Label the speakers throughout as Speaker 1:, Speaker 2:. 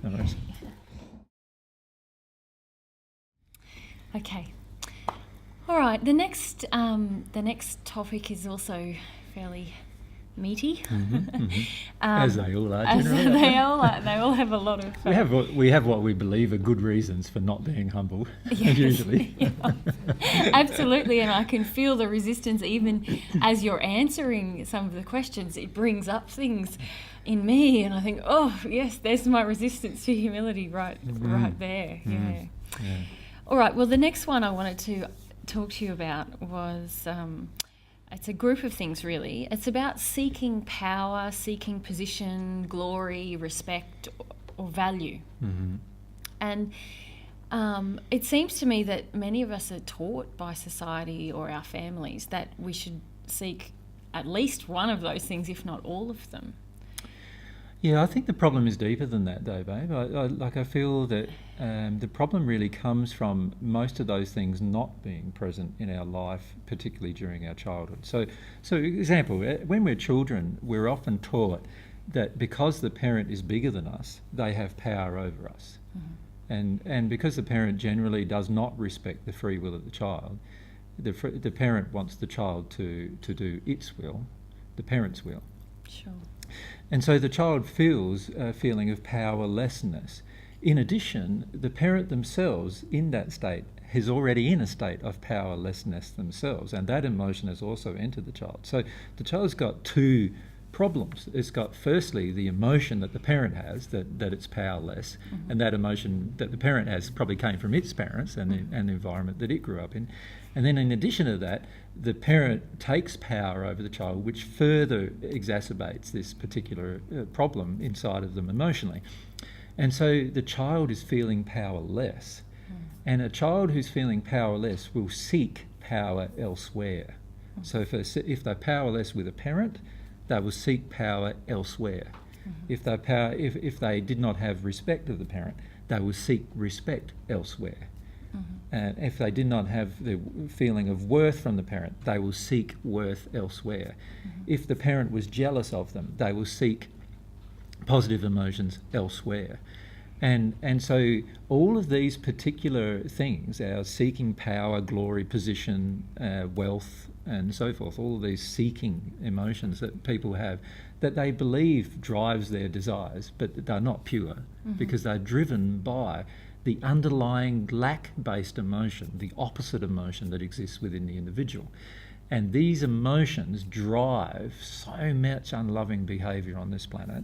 Speaker 1: No worries.
Speaker 2: Okay. All right. The next topic is also fairly meaty.
Speaker 1: As they all are,
Speaker 2: As
Speaker 1: generally.
Speaker 2: they all have a lot of.
Speaker 1: We have what we believe are good reasons for not being humble.
Speaker 2: Yes,
Speaker 1: usually.
Speaker 2: yeah. Absolutely, and I can feel the resistance even as you're answering some of the questions. It brings up things in me, and I think, oh yes, there's my resistance to humility right there. Yeah. All right. Well, the next one I wanted to talk to you about was. It's a group of things, really. It's about seeking power, seeking position, glory, respect, or value. And it seems to me that many of us are taught by society or our families that we should seek at least one of those things, if not all of them.
Speaker 1: Yeah, I think the problem is deeper than that, though, babe. I feel that the problem really comes from most of those things not being present in our life, particularly during our childhood. So example, when we're children, we're often taught that because the parent is bigger than us, they have power over us. And because the parent generally does not respect the free will of the child, the parent wants the child to do its will, the parent's will.
Speaker 2: Sure.
Speaker 1: And so the child feels a feeling of powerlessness. In addition, the parent themselves in that state is already in a state of powerlessness themselves, and that emotion has also entered the child. So the child's got two problems. It's got firstly the emotion that the parent has, that it's powerless, and that emotion that the parent has probably came from its parents and the environment that it grew up in. And then in addition to that, the parent takes power over the child, which further exacerbates this particular problem inside of them emotionally. And so the child is feeling powerless. And a child who's feeling powerless will seek power elsewhere. So if they're powerless with a parent, they will seek power elsewhere. If they did not have respect of the parent, they will seek respect elsewhere. And if they did not have the feeling of worth from the parent, they will seek worth elsewhere. If the parent was jealous of them, they will seek positive emotions elsewhere. And so all of these particular things, our seeking power, glory, position, wealth, and so forth, all of these seeking emotions that people have, that they believe drives their desires, but they're not pure, because they're driven by the underlying lack-based emotion, the opposite emotion that exists within the individual. And these emotions drive so much unloving behaviour on this planet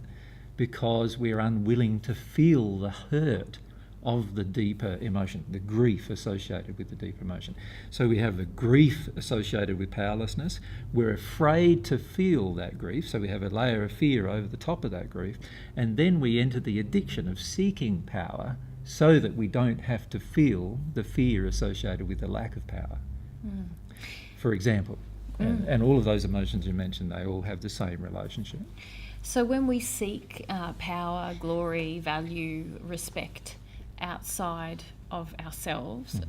Speaker 1: because we're unwilling to feel the hurt of the deeper emotion, the grief associated with the deeper emotion. So we have the grief associated with powerlessness. We're afraid to feel that grief, so we have a layer of fear over the top of that grief. And then we enter the addiction of seeking power so that we don't have to feel the fear associated with the lack of power. For example. And all of those emotions you mentioned, they all have the same relationship.
Speaker 2: So when we seek power, glory, value, respect outside of ourselves,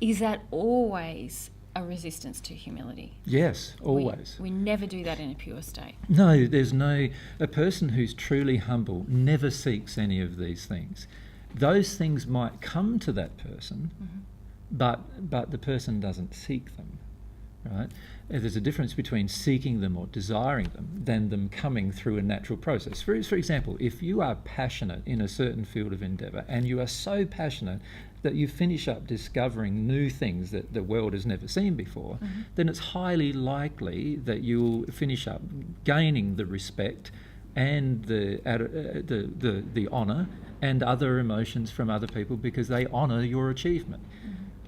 Speaker 2: is that always a resistance to humility?
Speaker 1: Yes, always.
Speaker 2: We never do that in a pure state.
Speaker 1: No, a person who's truly humble never seeks any of these things. Those things might come to that person, but the person doesn't seek them, right? There's a difference between seeking them or desiring them than them coming through a natural process. For example, if you are passionate in a certain field of endeavour and you are so passionate that you finish up discovering new things that the world has never seen before, then it's highly likely that you'll finish up gaining the respect and the honour and other emotions from other people because they honour your achievement,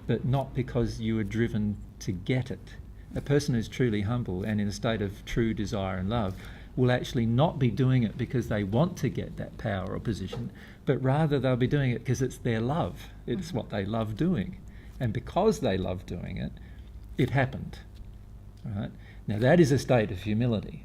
Speaker 1: but not because you are driven to get it. A person who's truly humble and in a state of true desire and love will actually not be doing it because they want to get that power or position, but rather they'll be doing it because it's their love. It's what they love doing. And because they love doing it, it happened. Right? Now that is a state of humility.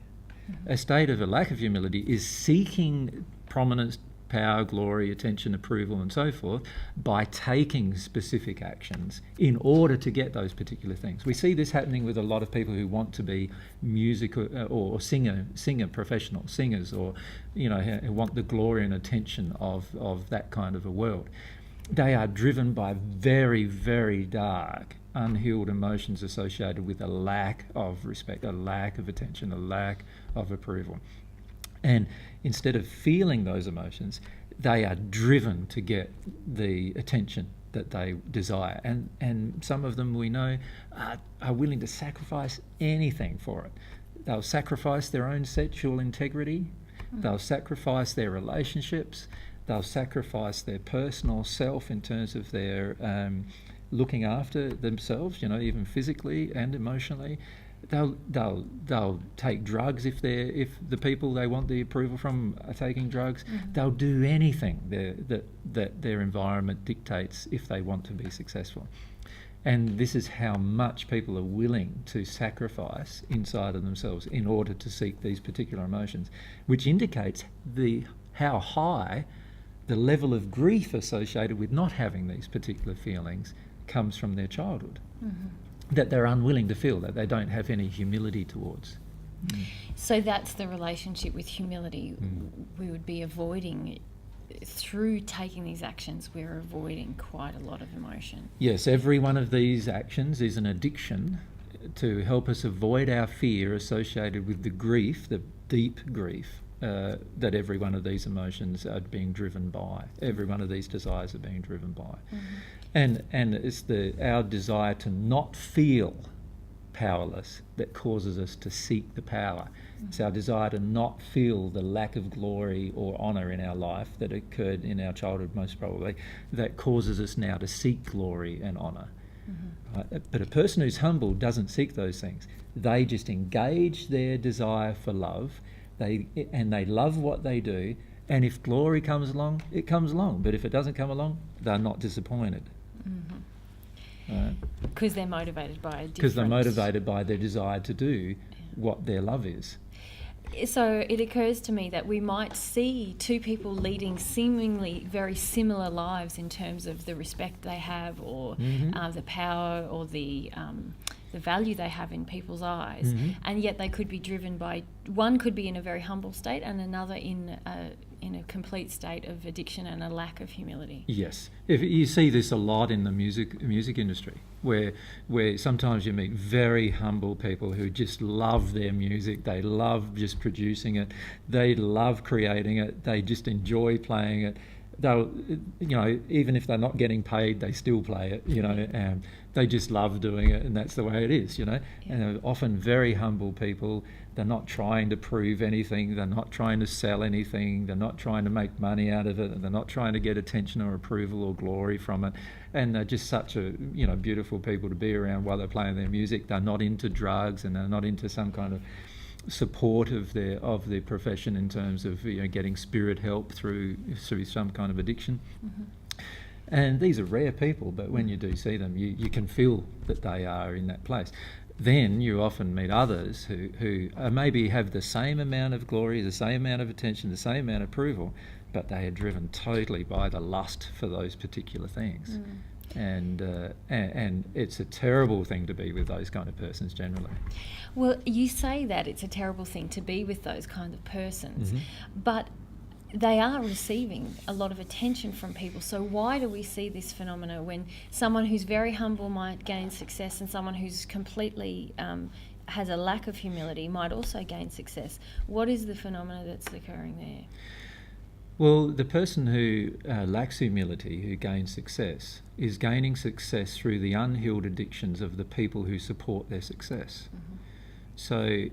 Speaker 1: A state of a lack of humility is seeking prominence, power, glory, attention, approval, and so forth, by taking specific actions in order to get those particular things. We see this happening with a lot of people who want to be music or singer professional singers, or who want the glory and attention of that kind of a world. They are driven by very, very dark, unhealed emotions associated with a lack of respect, a lack of attention, a lack of approval. And instead of feeling those emotions, they are driven to get the attention that they desire. And some of them, we know, are willing to sacrifice anything for it. They'll sacrifice their own sexual integrity. They'll sacrifice their relationships. They'll sacrifice their personal self in terms of their looking after themselves, even physically and emotionally. They'll take drugs if the people they want the approval from are taking drugs. They'll do anything that their environment dictates if they want to be successful. And this is how much people are willing to sacrifice inside of themselves in order to seek these particular emotions, which indicates how high the level of grief associated with not having these particular feelings comes from their childhood. That they're unwilling to feel, that they don't have any humility towards.
Speaker 2: So that's the relationship with humility. We would be avoiding, through taking these actions, we're avoiding quite a lot of emotion.
Speaker 1: Yes, every one of these actions is an addiction to help us avoid our fear associated with the grief, the deep grief, that every one of these emotions are being driven by. Every one of these desires are being driven by. And it's our desire to not feel powerless that causes us to seek the power. It's our desire to not feel the lack of glory or honour in our life that occurred in our childhood, most probably, that causes us now to seek glory and honour. But a person who's humble doesn't seek those things. They just engage their desire for love, they love what they do, and if glory comes along, it comes along. But if it doesn't come along, they're not disappointed.
Speaker 2: Because they're motivated by a different...
Speaker 1: Because they're motivated by their desire to do what their love is.
Speaker 2: So it occurs to me that we might see two people leading seemingly very similar lives in terms of the respect they have, or the power, or the value they have in people's eyes, and yet they could be driven by... One could be in a very humble state, and another in a complete state of addiction and a lack of humility.
Speaker 1: Yes, you see this a lot in the music industry, where sometimes you meet very humble people who just love their music. They love just producing it. They love creating it. They just enjoy playing it. They'll, even if they're not getting paid, they still play it. And they just love doing it, and that's the way it is. And they're often very humble people. They're not trying to prove anything. They're not trying to sell anything. They're not trying to make money out of it. They're not trying to get attention or approval or glory from it. And they're just such a beautiful people to be around while they're playing their music. They're not into drugs, and they're not into some kind of support of their profession in terms of getting spirit help through some kind of addiction. And these are rare people, but when you do see them, you can feel that they are in that place. Then you often meet others who maybe have the same amount of glory, the same amount of attention, the same amount of approval, but they are driven totally by the lust for those particular things. And it's a terrible thing to be with those kind of persons generally.
Speaker 2: Well, you say that it's a terrible thing to be with those kind of persons, but they are receiving a lot of attention from people. So why do we see this phenomena when someone who's very humble might gain success, and someone who's completely has a lack of humility might also gain success? What is the phenomena that's occurring there?
Speaker 1: Well, the person who lacks humility, who gains success, is gaining success through the unhealed addictions of the people who support their success. So,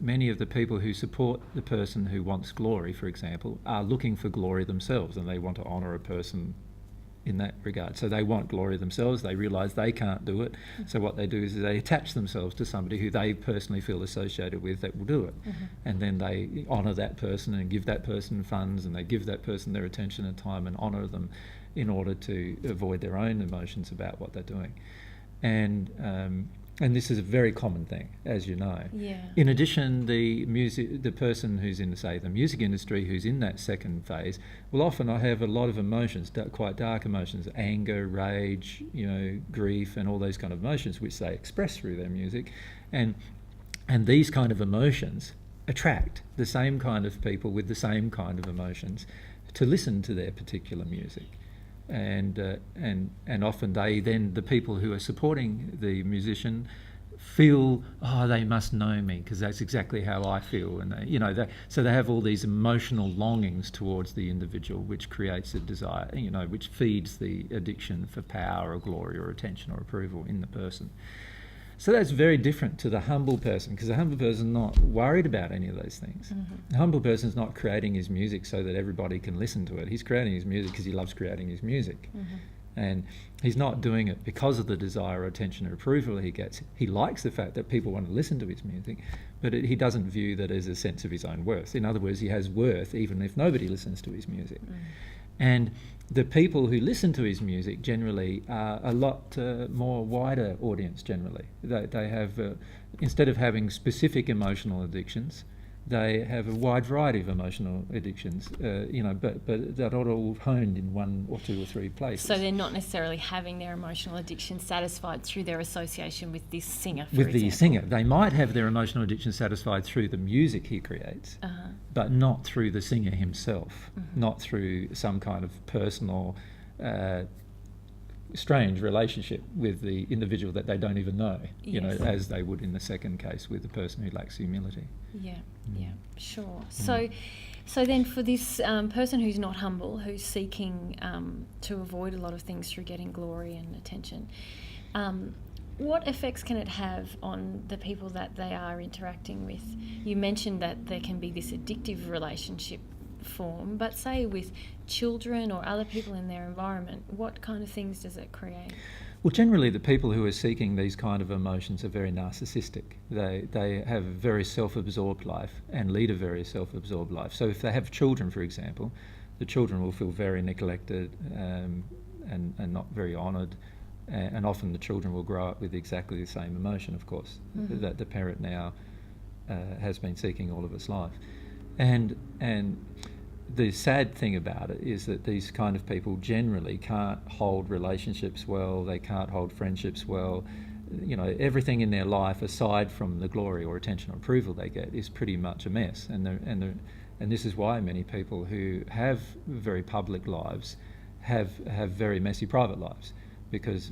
Speaker 1: many of the people who support the person who wants glory, for example, are looking for glory themselves, and they want to honour a person in that regard. So they want glory themselves. They realise they can't do it. So what they do is they attach themselves to somebody who they personally feel associated with that will do it. And then they honour that person and give that person funds, and they give that person their attention and time and honour them in order to avoid their own emotions about what they're doing. And And this is a very common thing, as you know.
Speaker 2: Yeah.
Speaker 1: In addition, the person who's in, say, the music industry, who's in that second phase, will often have a lot of emotions, quite dark emotions, anger, rage, grief, and all those kind of emotions, which they express through their music. And these kind of emotions attract the same kind of people with the same kind of emotions to listen to their particular music. And often the people who are supporting the musician feel, they must know me because that's exactly how I feel, and so they have all these emotional longings towards the individual, which creates a desire, which feeds the addiction for power or glory or attention or approval in the person. So that's very different to the humble person, because the humble person is not worried about any of those things. Mm-hmm. The humble person is not creating his music so that everybody can listen to it. He's creating his music because he loves creating his music. Mm-hmm. And he's not doing it because of the desire or attention or approval he gets. He likes the fact that people want to listen to his music, but he doesn't view that as a sense of his own worth. In other words, he has worth even if nobody listens to his music. Mm. And the people who listen to his music generally are a lot more wider audience generally. They have, instead of having specific emotional addictions, they have a wide variety of emotional addictions, but they're not all honed in one or two or three places.
Speaker 2: So they're not necessarily having their emotional addiction satisfied through their association with this singer, for
Speaker 1: With
Speaker 2: example.
Speaker 1: the singer. They might have their emotional addiction satisfied through the music he creates, but not through the singer himself, not through some kind of personal, strange relationship with the individual that they don't even know, as they would in the second case with the person who lacks humility.
Speaker 2: Yeah, sure. So then for this person who's not humble, who's seeking to avoid a lot of things through getting glory and attention, what effects can it have on the people that they are interacting with? You mentioned that there can be this addictive relationship form, but say with children or other people in their environment, what kind of things does it create?
Speaker 1: Well, generally the people who are seeking these kind of emotions are very narcissistic. They have a very self-absorbed life and lead a very self-absorbed life. So if they have children, for example, the children will feel very neglected and not very honoured, and often the children will grow up with exactly the same emotion, of course, that the parent now has been seeking all of its life. And the sad thing about it is that these kind of people generally can't hold relationships well, they can't hold friendships well. Everything in their life aside from the glory or attention or approval they get is pretty much a mess. And this is why many people who have very public lives have very messy private lives, because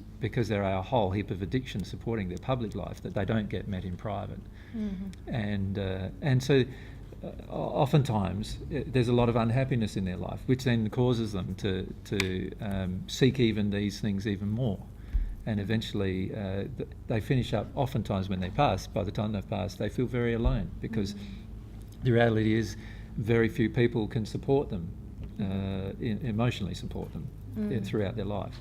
Speaker 1: there are a whole heap of addictions supporting their public life that they don't get met in private. And so oftentimes there's a lot of unhappiness in their life, which then causes them to seek even these things even more, and eventually they finish up, oftentimes when they pass, by the time they've passed, they feel very alone, because the reality is very few people can support them, emotionally support them throughout their life.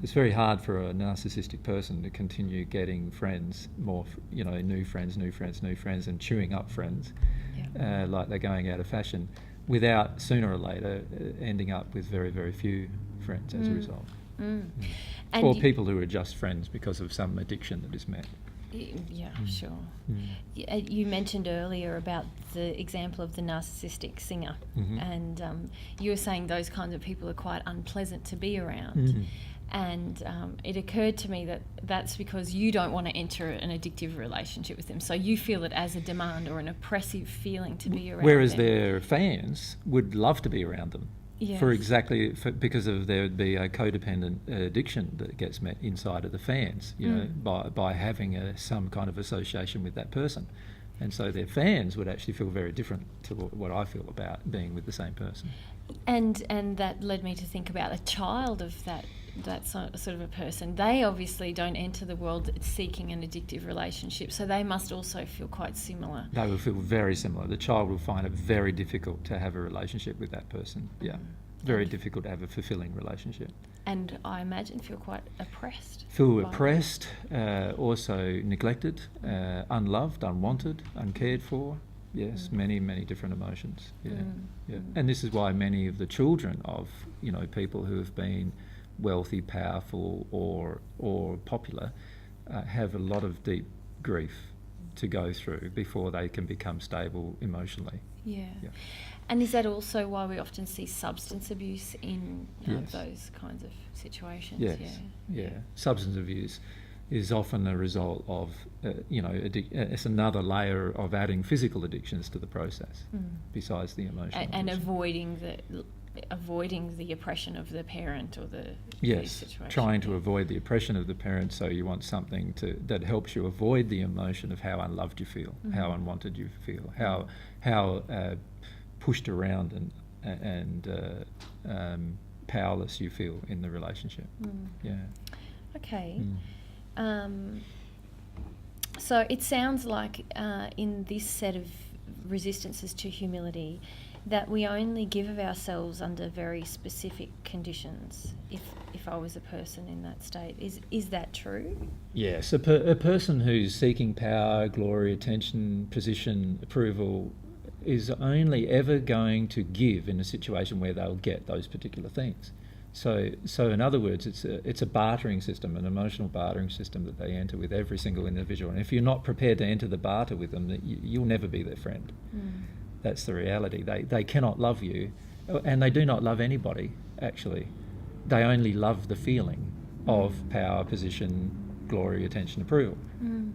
Speaker 1: It's very hard for a narcissistic person to continue getting friends, more new friends, and chewing up friends, like they're going out of fashion, without sooner or later ending up with very, very few friends as a result. Or people who are just friends because of some addiction that is met.
Speaker 2: Yeah, sure. You mentioned earlier about the example of the narcissistic singer, and you were saying those kinds of people are quite unpleasant to be around. And it occurred to me that that's because you don't want to enter an addictive relationship with them. So you feel it as a demand or an oppressive feeling to be around
Speaker 1: Whereas
Speaker 2: them.
Speaker 1: their fans would love to be around them.
Speaker 2: Yes.
Speaker 1: Because of there would be a codependent addiction that gets met inside of the fans, by having some kind of association with that person. And so their fans would actually feel very different to what I feel about being with the same person.
Speaker 2: And that led me to think about a child of that sort of a person. They obviously don't enter the world seeking an addictive relationship, so they must also feel quite similar.
Speaker 1: They will feel very similar. The child will find it very difficult to have a relationship with that person. Yeah, very difficult to have a fulfilling relationship.
Speaker 2: And I imagine feel quite oppressed.
Speaker 1: Feel oppressed, also neglected, unloved, unwanted, uncared for. Yes, many, many different emotions. And this is why many of the children of people who have been wealthy, powerful, or popular have a lot of deep grief to go through before they can become stable emotionally.
Speaker 2: Yeah.
Speaker 1: Yeah.
Speaker 2: And is that also why we often see substance abuse in
Speaker 1: Yes.
Speaker 2: those kinds of situations?
Speaker 1: Yes. Yeah. Substance abuse is often a result of, it's another layer of adding physical addictions to the process, besides the emotional.
Speaker 2: And
Speaker 1: addiction.
Speaker 2: avoiding the oppression of the parent or the situation.
Speaker 1: Trying to avoid the oppression of the parent, so you want something that helps you avoid the emotion of how unloved you feel, how unwanted you feel, how pushed around and powerless you feel in the relationship. Yeah.
Speaker 2: Okay. So it sounds like in this set of resistances to humility that we only give of ourselves under very specific conditions. If I was a person in that state, is that true?
Speaker 1: Yes, a person who's seeking power, glory, attention, position, approval is only ever going to give in a situation where they'll get those particular things. So in other words, it's a bartering system, an emotional bartering system that they enter with every single individual. And if you're not prepared to enter the barter with them, you'll never be their friend. That's the reality. They cannot love you, and they do not love anybody, actually. They only love the feeling of power, position, glory, attention, approval.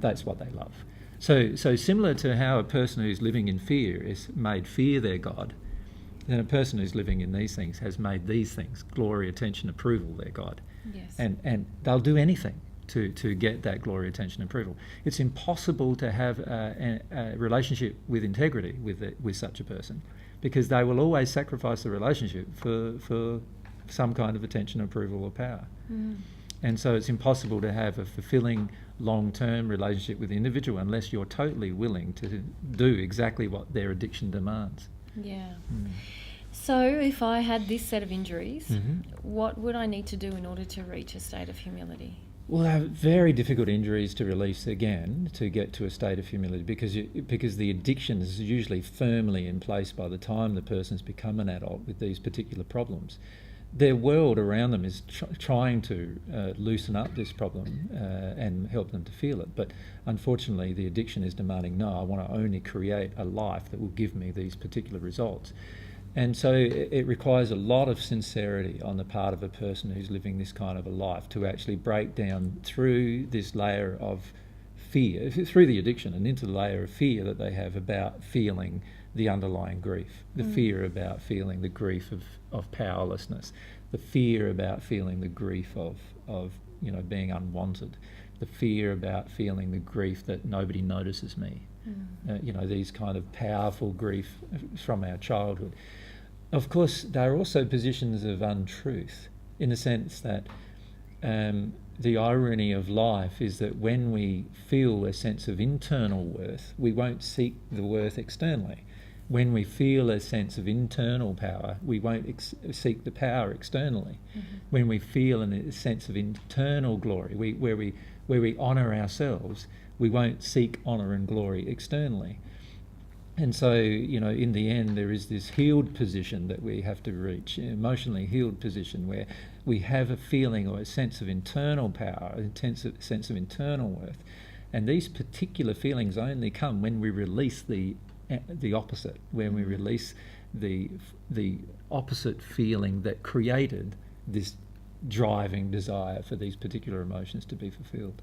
Speaker 1: That's what they love. So similar to how a person who's living in fear is made fear their God, then a person who's living in these things has made these things, glory, attention, approval, their God.
Speaker 2: Yes.
Speaker 1: And they'll do anything to get that glory, attention, approval. It's impossible to have a relationship with integrity with such a person, because they will always sacrifice the relationship for some kind of attention, approval or power. And so it's impossible to have a fulfilling long-term relationship with the individual unless you're totally willing to do exactly what their addiction demands.
Speaker 2: Yeah. So if I had this set of injuries, what would I need to do in order to reach a state of humility?
Speaker 1: Well, they have very difficult injuries to release again to get to a state of humility, because the addiction is usually firmly in place by the time the person's become an adult with these particular problems. Their world around them is trying to loosen up this problem and help them to feel it. But unfortunately, the addiction is demanding, no, I want to only create a life that will give me these particular results. And so it requires a lot of sincerity on the part of a person who's living this kind of a life to actually break down through this layer of fear, through the addiction, and into the layer of fear that they have about feeling the underlying grief, the fear about feeling the grief of powerlessness, the fear about feeling the grief of being unwanted, the fear about feeling the grief that nobody notices me. These kind of powerful grief from our childhood. Of course, there are also positions of untruth, in the sense that the irony of life is that when we feel a sense of internal worth, we won't seek the worth externally. When we feel a sense of internal power, we won't seek the power externally. When we feel a sense of internal glory, where we honour ourselves, we won't seek honour and glory externally. And so, in the end, there is this healed position that we have to reach, emotionally healed position, where we have a feeling or a sense of internal power, a sense of internal worth. And these particular feelings only come when we release the opposite, when we release the opposite feeling that created this driving desire for these particular emotions to be fulfilled.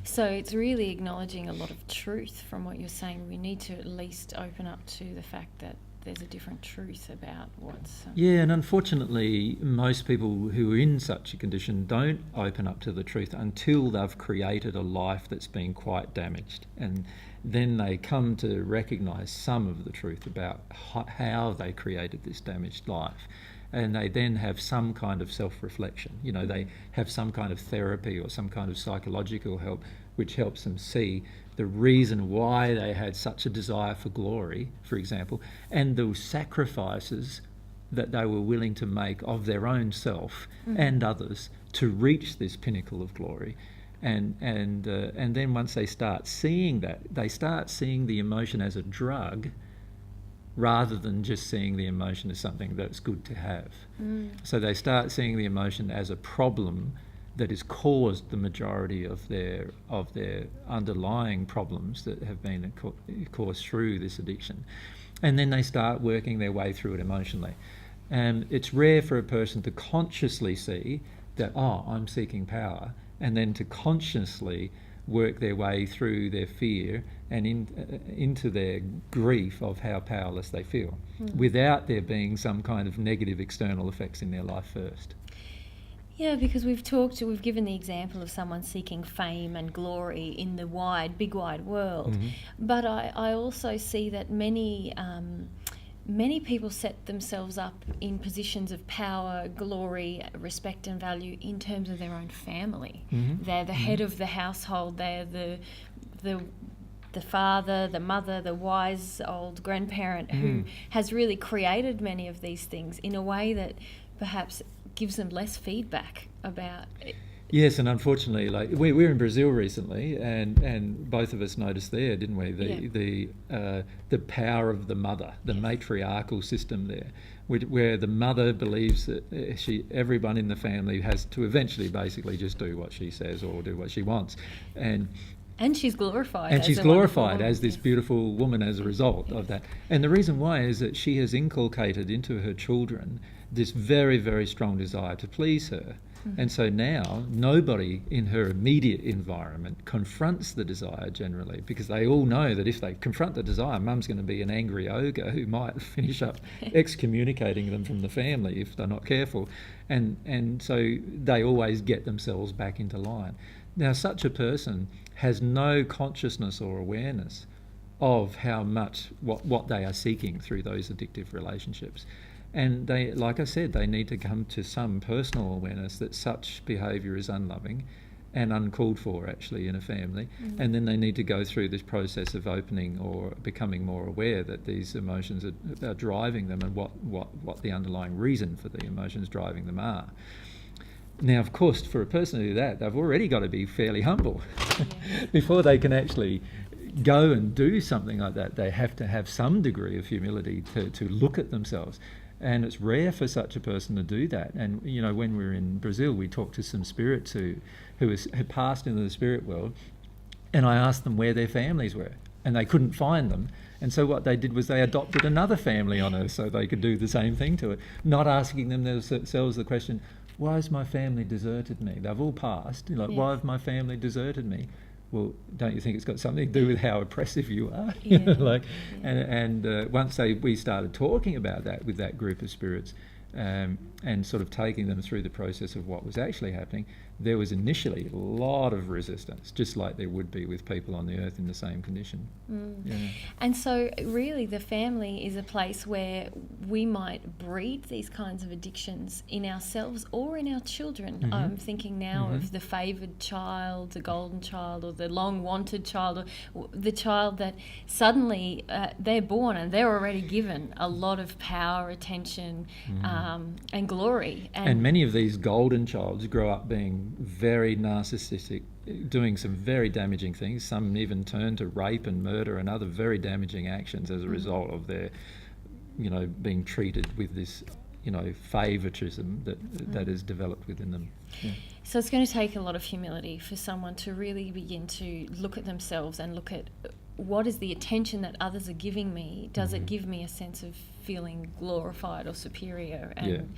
Speaker 2: So it's really acknowledging a lot of truth from what you're saying. We need to at least open up to the fact that there's a different truth about what's...
Speaker 1: Yeah, and unfortunately, most people who are in such a condition don't open up to the truth until they've created a life that's been quite damaged. And then they come to recognise some of the truth about how they created this damaged life. And they then have some kind of self-reflection. They have some kind of therapy or some kind of psychological help which helps them see the reason why they had such a desire for glory, for example, and the sacrifices that they were willing to make of their own self and others to reach this pinnacle of glory. And then once they start seeing that, they start seeing the emotion as a drug, rather than just seeing the emotion as something that's good to have. So they start seeing the emotion as a problem that has caused the majority of their underlying problems that have been caused through this addiction. And then they start working their way through it emotionally. And it's rare for a person to consciously see that, oh, I'm seeking power, and then to consciously work their way through their fear and into their grief of how powerless they feel, without there being some kind of negative external effects in their life first.
Speaker 2: Yeah, because we've given the example of someone seeking fame and glory in the big wide world.
Speaker 1: Mm-hmm.
Speaker 2: But I also see that many people set themselves up in positions of power, glory, respect and value in terms of their own family.
Speaker 1: Mm-hmm.
Speaker 2: They're the head of the household, they're the father, the mother, the wise old grandparent who has really created many of these things in a way that perhaps gives them less feedback about it.
Speaker 1: Yes, and unfortunately, like we were in Brazil recently, and both of us noticed there, didn't we, the power of the mother, the matriarchal system there, where the mother believes that everyone in the family has to eventually basically just do what she says or do what she wants, and she's glorified.
Speaker 2: And
Speaker 1: she's glorified as this beautiful woman as a result of that. And the reason why is that she has inculcated into her children this very, very strong desire to please her. And so now nobody in her immediate environment confronts the desire generally, because they all know that if they confront the desire, mum's going to be an angry ogre who might finish up excommunicating them from the family if they're not careful. And so they always get themselves back into line. Now, such a person has no consciousness or awareness of how much what they are seeking through those addictive relationships. And they, like I said, they need to come to some personal awareness that such behaviour is unloving and uncalled for, actually, in a family. And then they need to go through this process of opening or becoming more aware that these emotions are driving them, and what the underlying reason for the emotions driving them are. Now, of course, for a person to do that, they've already got to be fairly humble before they can actually go and do something like that. They have to have some degree of humility to look at themselves. And it's rare for such a person to do that. And, you know, when we were in Brazil, we talked to some spirits who had passed into the spirit world, and I asked them where their families were, and they couldn't find them. And so what they did was they adopted another family on Earth so they could do the same thing to it, not asking themselves the question, why has my family deserted me? They've all passed. Like, why have my family deserted me? Well, don't you think it's got something to do with how oppressive you are? And once we started talking about that with that group of spirits, and sort of taking them through the process of what was actually happening, there was initially a lot of resistance, just like there would be with people on the earth in the same condition.
Speaker 2: And so really the family is a place where we might breed these kinds of addictions in ourselves or in our children. I'm thinking now of the favoured child, the golden child, or the long-wanted child, or the child that suddenly they're born and they're already given a lot of power, attention, and glory. And
Speaker 1: many of these golden childs grow up being very narcissistic, doing some very damaging things. Some even turn to rape and murder and other very damaging actions as a result of their, being treated with this, favoritism that is developed within them.
Speaker 2: So it's going to take a lot of humility for someone to really begin to look at themselves and look at what is the attention that others are giving me. Does it give me a sense of feeling glorified or superior? And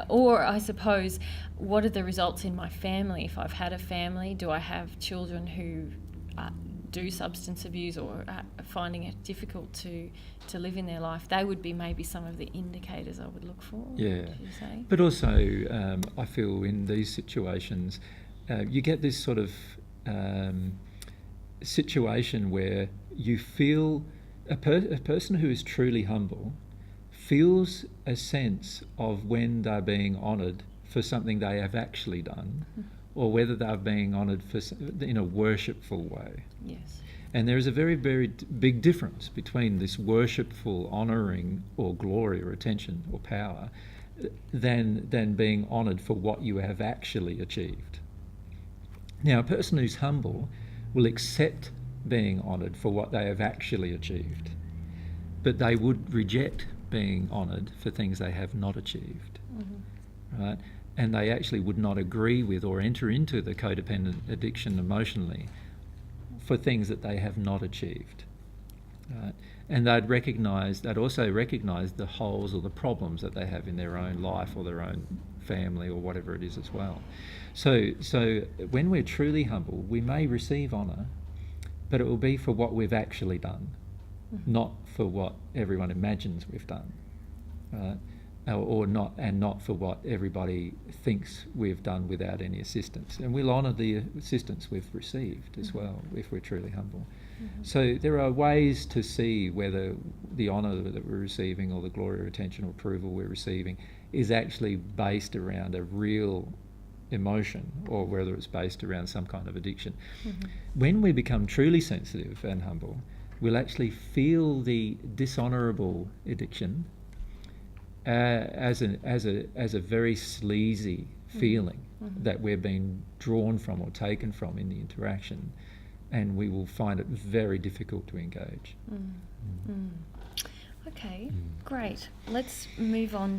Speaker 2: or I suppose, what are the results in my family? If I've had a family, do I have children who do substance abuse or are finding it difficult to live in their life? They would be maybe some of the indicators I would look for. Would you say?
Speaker 1: But also, I feel in these situations, you get this sort of situation where you feel a person who is truly humble feels a sense of when they're being honoured for something they have actually done, or whether they're being honoured in a worshipful way.
Speaker 2: Yes.
Speaker 1: And there is a very, very big difference between this worshipful honouring or glory or attention or power than being honoured for what you have actually achieved. Now, a person who's humble will accept being honoured for what they have actually achieved, but they would reject being honoured for things they have not achieved, right? and they actually would not agree with or enter into the codependent addiction emotionally for things that they have not achieved. And they'd also recognise the holes or the problems that they have in their own life or their own family or whatever it is as well. So when we're truly humble, we may receive honour, but it will be for what we've actually done, not for what everyone imagines we've done, not for what everybody thinks we've done without any assistance. And we'll honour the assistance we've received as well if we're truly humble. So there are ways to see whether the honour that we're receiving or the glory or attention or approval we're receiving is actually based around a real emotion or whether it's based around some kind of addiction. When we become truly sensitive and humble, we'll actually feel the dishonourable addiction as a very sleazy feeling that we're being drawn from or taken from in the interaction, and we will find it very difficult to engage.
Speaker 2: Okay, great. Let's move on